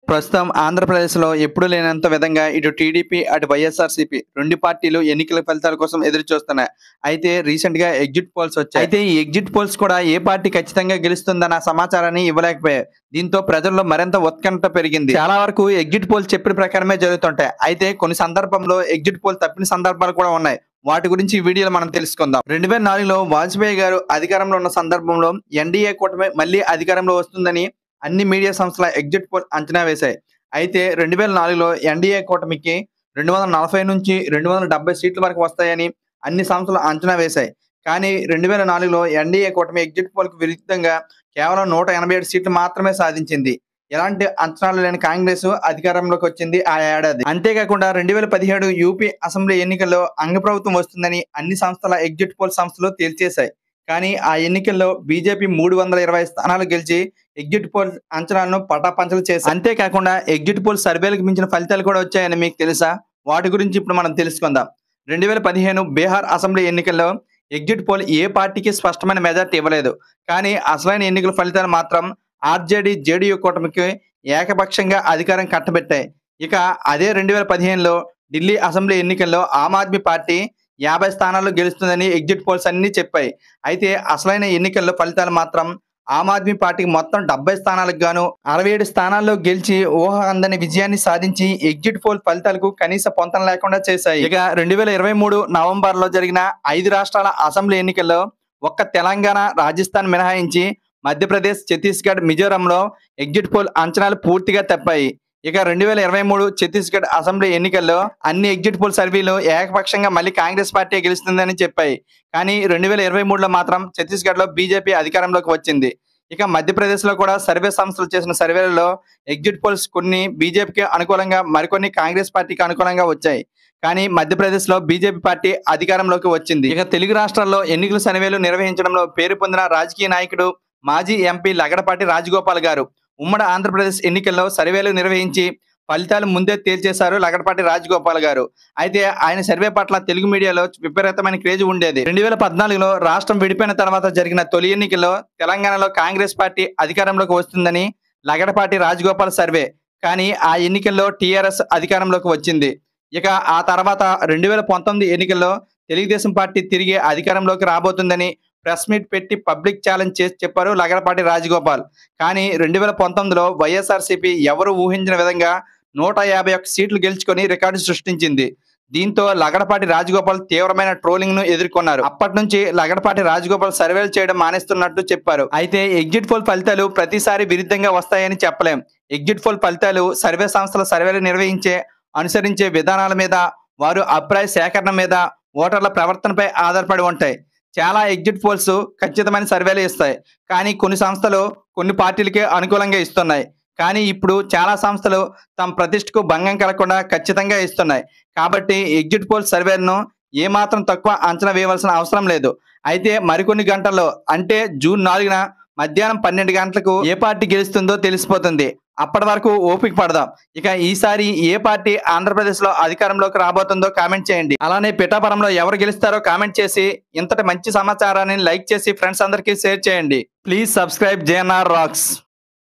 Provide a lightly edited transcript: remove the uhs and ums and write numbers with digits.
ప్రస్తుతం ఆంధ్రప్రదేశ్‌లో ఎప్పుడు లేనంత విధంగా ఇటు టీడీపీ, అటు వైఎస్ఆర్‌సీపీ 2 పార్టీలు ఎన్నికల ఫలితాల కోసం ఎదురు చూస్తున్నాయి. అయితే రీసెంట్‌గా ఎగ్జిట్ పోల్స్ వచ్చాయి. అయితే ఈ ఎగ్జిట్ పోల్స్ కూడా ఏ పార్టీ ఖచ్చితంగా గెలుస్తుందన్న సమాచారాన్ని ఇవ్వలేకపోయాయి. దీంతో ప్రజల్లో మరింత ఉత్కంఠ పెరిగింది. చాలా వరకు ఎగ్జిట్ పోల్స్ చెప్పిన ప్రకారమే జరుగుతుంటాయి. అయితే కొన్ని సందర్భంలో ఎగ్జిట్ పోల్ తప్పిన సందర్భాలు కూడా ఉన్నాయి. వాటి గురించి ఈ వీడియోలో మనం తెలుసుకుందాం. 2004లో వాజ్పేయి గారు అధికారంలో ఉన్న సందర్భంలో ఎన్డీఏ కూటమి మళ్ళీ అధికారంలో వస్తుందని అన్ని మీడియా సంస్థల ఎగ్జిట్ పోల్ అంచనా వేశాయి. అయితే 2004లో ఎన్డీఏ కూటమికి 240 నుంచి 270 సీట్ల వరకు వస్తాయని అన్ని సంస్థలు అంచనా వేశాయి. కానీ 2004లో ఎన్డీఏ కూటమి ఎగ్జిట్ పోల్‌కు విరుద్ధంగా కేవలం 187 సీట్లు మాత్రమే సాధించింది. ఎలాంటి అంచనాలు లేని కాంగ్రెస్ అధికారంలోకి వచ్చింది ఆ ఏడాది. అంతేకాకుండా 2017 యూపీ అసెంబ్లీ ఎన్నికల్లో అంగప్రభుత్వం వస్తుందని అన్ని సంస్థల ఎగ్జిట్ పోల్ సంస్థలు తేల్చేశాయి. కానీ ఆ ఎన్నికల్లో బీజేపీ 320 స్థానాలు గెలిచి ఎగ్జిట్ పోల్ అంచనాలను పటాపంచలు చేశాయి. అంతేకాకుండా ఎగ్జిట్ పోల్ సర్వేలకు మించిన ఫలితాలు కూడా వచ్చాయని మీకు తెలుసా? వాటి గురించి ఇప్పుడు మనం తెలుసుకుందాం. 2015 బీహార్ అసెంబ్లీ ఎన్నికల్లో ఎగ్జిట్ పోల్ ఏ పార్టీకి స్పష్టమైన మెజార్టీ ఇవ్వలేదు. కానీ అసలైన ఎన్నికల ఫలితాలు మాత్రం ఆర్జేడీ, జేడీయూ కూటమికి ఏకపక్షంగా అధికారం కట్టబెట్టాయి. ఇక అదే 2015లో ఢిల్లీ అసెంబ్లీ ఎన్నికల్లో ఆమ్ ఆద్మీ పార్టీ 50 స్థానాల్లో గెలుస్తుందని ఎగ్జిట్ పోల్స్ అన్ని చెప్పాయి. అయితే అసలైన ఎన్నికల్లో ఫలితాలు మాత్రం ఆమ్ ఆద్మీ పార్టీకి మొత్తం 70 స్థానాలకు గాను 67 స్థానాల్లో గెలిచి ఊహ అందని విజయాన్ని సాధించి ఎగ్జిట్ పోల్ ఫలితాలకు కనీస పొంతన లేకుండా చేశాయి. ఇక 2023 నవంబర్లో జరిగిన 5 రాష్ట్రాల అసెంబ్లీ ఎన్నికల్లో ఒక్క తెలంగాణ, రాజస్థాన్ మినహాయించి మధ్యప్రదేశ్, ఛత్తీస్గఢ్, మిజోరంలో ఎగ్జిట్ పోల్ అంచనాలు పూర్తిగా తప్పాయి. ఇక 2023 ఛత్తీస్గఢ్ అసెంబ్లీ ఎన్నికల్లో అన్ని ఎగ్జిట్ పోల్ సర్వేలు ఏకపక్షంగా మళ్ళీ కాంగ్రెస్ పార్టీ గెలుస్తుందని చెప్పాయి. కానీ 2023లో మాత్రం ఛత్తీస్గఢ్లో బీజేపీ అధికారంలోకి వచ్చింది. ఇక మధ్యప్రదేశ్లో కూడా సర్వే సంస్థలు చేసిన సర్వేలలో ఎగ్జిట్ పోల్స్ కొన్ని బీజేపీకి అనుకూలంగా, మరికొన్ని కాంగ్రెస్ పార్టీకి అనుకూలంగా వచ్చాయి. కానీ మధ్యప్రదేశ్లో బీజేపీ పార్టీ అధికారంలోకి వచ్చింది. ఇక తెలుగు రాష్ట్రాల్లో ఎన్నికల సర్వేలు నిర్వహించడంలో పేరు పొందిన రాజకీయ నాయకుడు మాజీ ఎంపీ లగడపాటి రాజగోపాల్ గారు ఉమ్మడి ఆంధ్రప్రదేశ్ ఎన్నికల్లో సర్వేలు నిర్వహించి ఫలితాలు ముందే తేల్చేశారు లగడపాటి రాజగోపాల్ గారు. అయితే ఆయన సర్వే పట్ల తెలుగు మీడియాలో విపరీతమైన క్రేజ్ ఉండేది. 2014లో రాష్ట్రం విడిపోయిన తర్వాత జరిగిన తొలి ఎన్నికల్లో తెలంగాణలో కాంగ్రెస్ పార్టీ అధికారంలోకి వస్తుందని లగడపాటి రాజగోపాల్ సర్వే. కానీ ఆ ఎన్నికల్లో టీఆర్ఎస్ అధికారంలోకి వచ్చింది. ఇక ఆ తర్వాత 2019 ఎన్నికల్లో తెలుగుదేశం పార్టీ తిరిగి అధికారంలోకి రాబోతుందని ప్రెస్ మీట్ పెట్టి పబ్లిక్ ఛాలెంజ్ చేసి చెప్పారు లగడపాటి రాజగోపాల్. కానీ 2019లో వైఎస్ఆర్సీపీ ఎవరు ఊహించిన విధంగా 151 సీట్లు గెలుచుకొని రికార్డు సృష్టించింది. దీంతో లగడపాటి రాజగోపాల్ తీవ్రమైన ట్రోలింగ్ ను ఎదుర్కొన్నారు. అప్పటి నుంచి లగడపాటి రాజగోపాల్ సర్వేలు చేయడం మానేస్తున్నట్టు చెప్పారు. అయితే ఎగ్జిట్ పోల్ ఫలితాలు ప్రతిసారి విరుద్ధంగా వస్తాయని చెప్పలేం. ఎగ్జిట్ పోల్ ఫలితాలు సర్వే సంస్థల సర్వేలు అనుసరించే విధానాల మీద, వారు అభిప్రాయ సేకరణ మీద, ఓటర్ల ప్రవర్తనపై ఆధారపడి ఉంటాయి. చాలా ఎగ్జిట్ పోల్స్ ఖచ్చితమైన సర్వేలు ఇస్తాయి. కానీ కొన్ని సంస్థలు కొన్ని పార్టీలకే అనుకూలంగా ఇస్తున్నాయి. కానీ ఇప్పుడు చాలా సంస్థలు తమ ప్రతిష్టకు భంగం కలగకుండా ఖచ్చితంగా ఇస్తున్నాయి. కాబట్టి ఎగ్జిట్ పోల్ సర్వేలను ఏమాత్రం తక్కువ అంచనా వేయవలసిన అవసరం లేదు. అయితే మరికొన్ని గంటల్లో, అంటే జూన్ 4న మధ్యాహ్నం 12 గంటలకు ఏ పార్టీ గెలుస్తుందో తెలిసిపోతుంది. అప్పటి వరకు ఓపిక పడదాం. ఇక ఈసారి ఏ పార్టీ ఆంధ్రప్రదేశ్లో అధికారంలోకి రాబోతుందో కామెంట్ చేయండి. అలానే పిఠాపురంలో ఎవరు గెలుస్తారో కామెంట్ చేసి ఇంతటి మంచి సమాచారాన్ని లైక్ చేసి ఫ్రెండ్స్ అందరికీ షేర్ చేయండి. Please subscribe JNR racks.